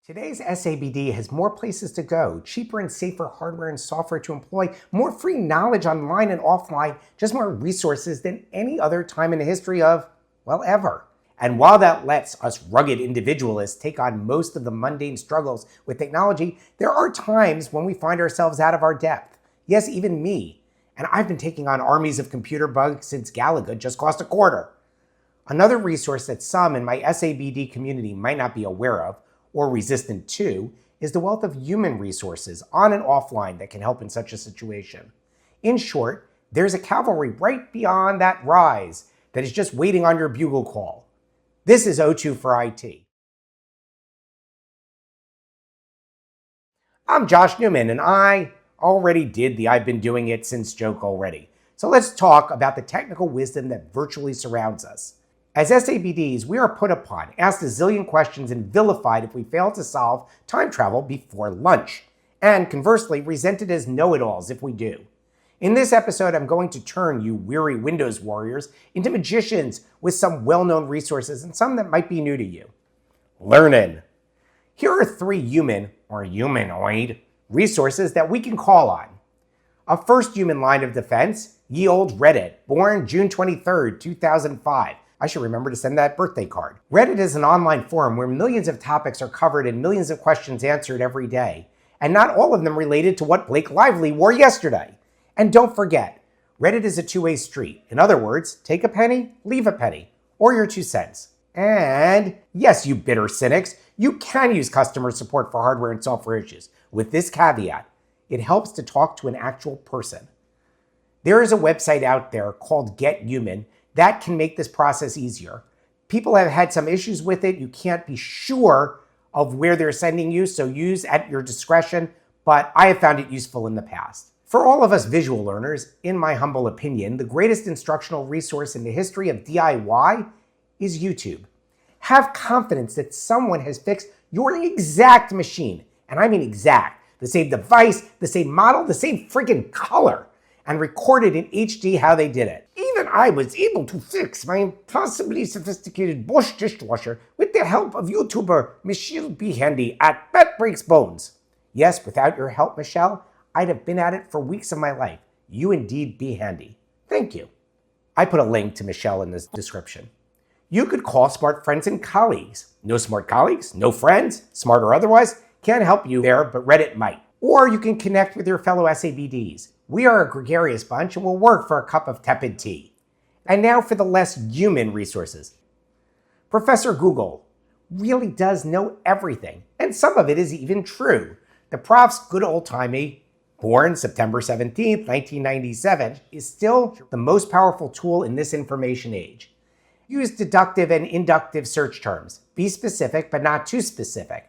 Today's SABD has more places to go, cheaper and safer hardware and software to employ, more free knowledge online and offline, just more resources than any other time in the history of, well, ever. And while that lets us rugged individualists take on most of the mundane struggles with technology, there are times when we find ourselves out of our depth. Yes, even me. And I've been taking on armies of computer bugs since Galaga just cost a quarter. Another resource that some in my SABD community might not be aware of, or resistant to, is the wealth of human resources on and offline that can help in such a situation. In short, there's a cavalry right beyond that rise that is just waiting on your bugle call. This is O24IT. I'm Josh Newman, and I already did the I've been doing it since joke already. So let's talk about the technical wisdom that virtually surrounds us. As SABDs, we are put upon, asked a zillion questions, and vilified if we fail to solve time travel before lunch, and conversely, resented as know-it-alls if we do. In this episode, I'm going to turn you weary Windows warriors into magicians with some well-known resources and some that might be new to you. Learnin'. Here are 3 human, or humanoid, resources that we can call on. A first human line of defense, ye olde Reddit, born June 23rd, 2005. I should remember to send that birthday card. Reddit is an online forum where millions of topics are covered and millions of questions answered every day, and not all of them related to what Blake Lively wore yesterday. And don't forget, Reddit is a two-way street. In other words, take a penny, leave a penny, or your 2 cents. And yes, you bitter cynics, you can use customer support for hardware and software issues. With this caveat, it helps to talk to an actual person. There is a website out there called Get Human that can make this process easier. People have had some issues with it. You can't be sure of where they're sending you, so use at your discretion, but I have found it useful in the past. For all of us visual learners, in my humble opinion, the greatest instructional resource in the history of DIY is YouTube. Have confidence that someone has fixed your exact machine, and I mean exact, the same device, the same model, the same freaking color, and recorded in HD how they did it. Even I was able to fix my impossibly sophisticated Bosch dishwasher with the help of YouTuber Michelle B. Handy at Bet Breaks Bones. Yes, without your help, Michelle, I'd have been at it for weeks of my life. You indeed be handy. Thank you. I put a link to Michelle in the description. You could call smart friends and colleagues. No smart colleagues, no friends, smart or otherwise, can't help you there, but Reddit might. Or you can connect with your fellow SABDs. We are a gregarious bunch and will work for a cup of tepid tea. And now for the less human resources. Professor Google really does know everything, and some of it is even true. The prof's good old-timey, born September 17th, 1997, is still the most powerful tool in this information age. Use deductive and inductive search terms. Be specific, but not too specific.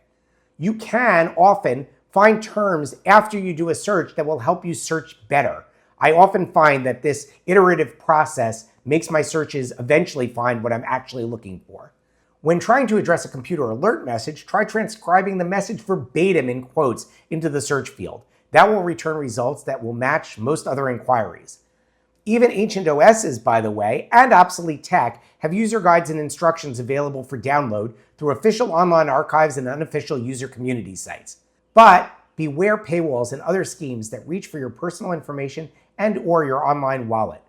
You can often find terms after you do a search that will help you search better. I often find that this iterative process makes my searches eventually find what I'm actually looking for. When trying to address a computer alert message, try transcribing the message verbatim in quotes into the search field. That will return results that will match most other inquiries. Even ancient OSs, by the way, and obsolete tech have user guides and instructions available for download through official online archives and unofficial user community sites. But beware paywalls and other schemes that reach for your personal information and or your online wallet.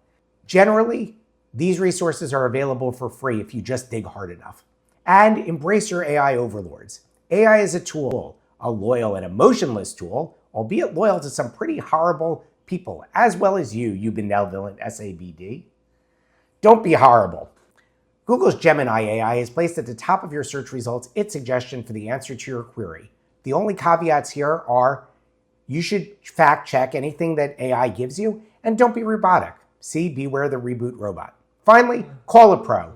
Generally, these resources are available for free if you just dig hard enough. And embrace your AI overlords. AI is a tool, a loyal and emotionless tool, albeit loyal to some pretty horrible people, as well as you benevolent SABD. Don't be horrible. Google's Gemini AI has placed at the top of your search results its suggestion for the answer to your query. The only caveats here are you should fact check anything that AI gives you, and don't be robotic. See, beware the reboot robot. Finally, call a pro.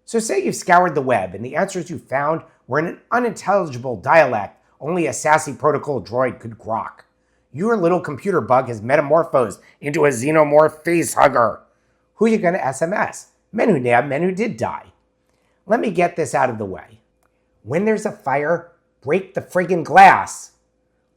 So say you've scoured the web and the answers you found were in an unintelligible dialect only a sassy protocol droid could grok. Your little computer bug has metamorphosed into a xenomorph face hugger. Who are you going to SMS? Men who nab, men who did die. Let me get this out of the way. When there's a fire, break the friggin' glass.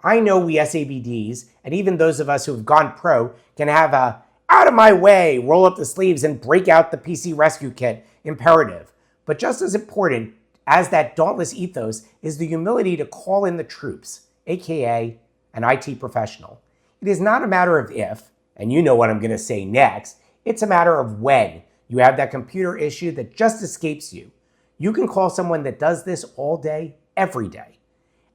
I know we SABDs, and even those of us who have gone pro, can have a out of my way, roll up the sleeves and break out the PC rescue kit imperative. But just as important as that dauntless ethos is the humility to call in the troops, aka an IT professional. It is not a matter of if, and you know what I'm going to say next, it's a matter of when you have that computer issue that just escapes you. You can call someone that does this all day, every day.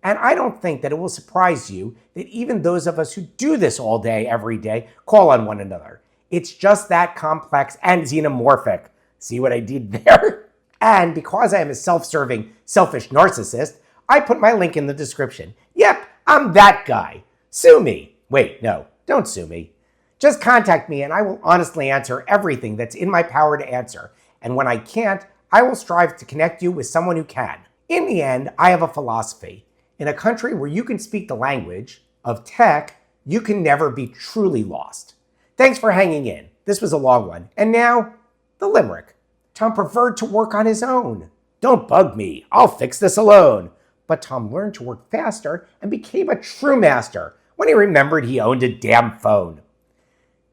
And I don't think that it will surprise you that even those of us who do this all day, every day, call on one another. It's just that complex and xenomorphic. See what I did there? And because I am a self-serving, selfish narcissist, I put my link in the description. Yep, I'm that guy. Sue me. Wait, no, don't sue me. Just contact me and I will honestly answer everything that's in my power to answer. And when I can't, I will strive to connect you with someone who can. In the end, I have a philosophy. In a country where you can speak the language of tech, you can never be truly lost. Thanks for hanging in. This was a long one. And now, the limerick. Tom preferred to work on his own. Don't bug me. I'll fix this alone. But Tom learned to work faster and became a true master when he remembered he owned a damn phone.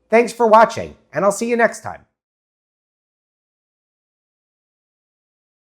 Thanks for watching, and I'll see you next time.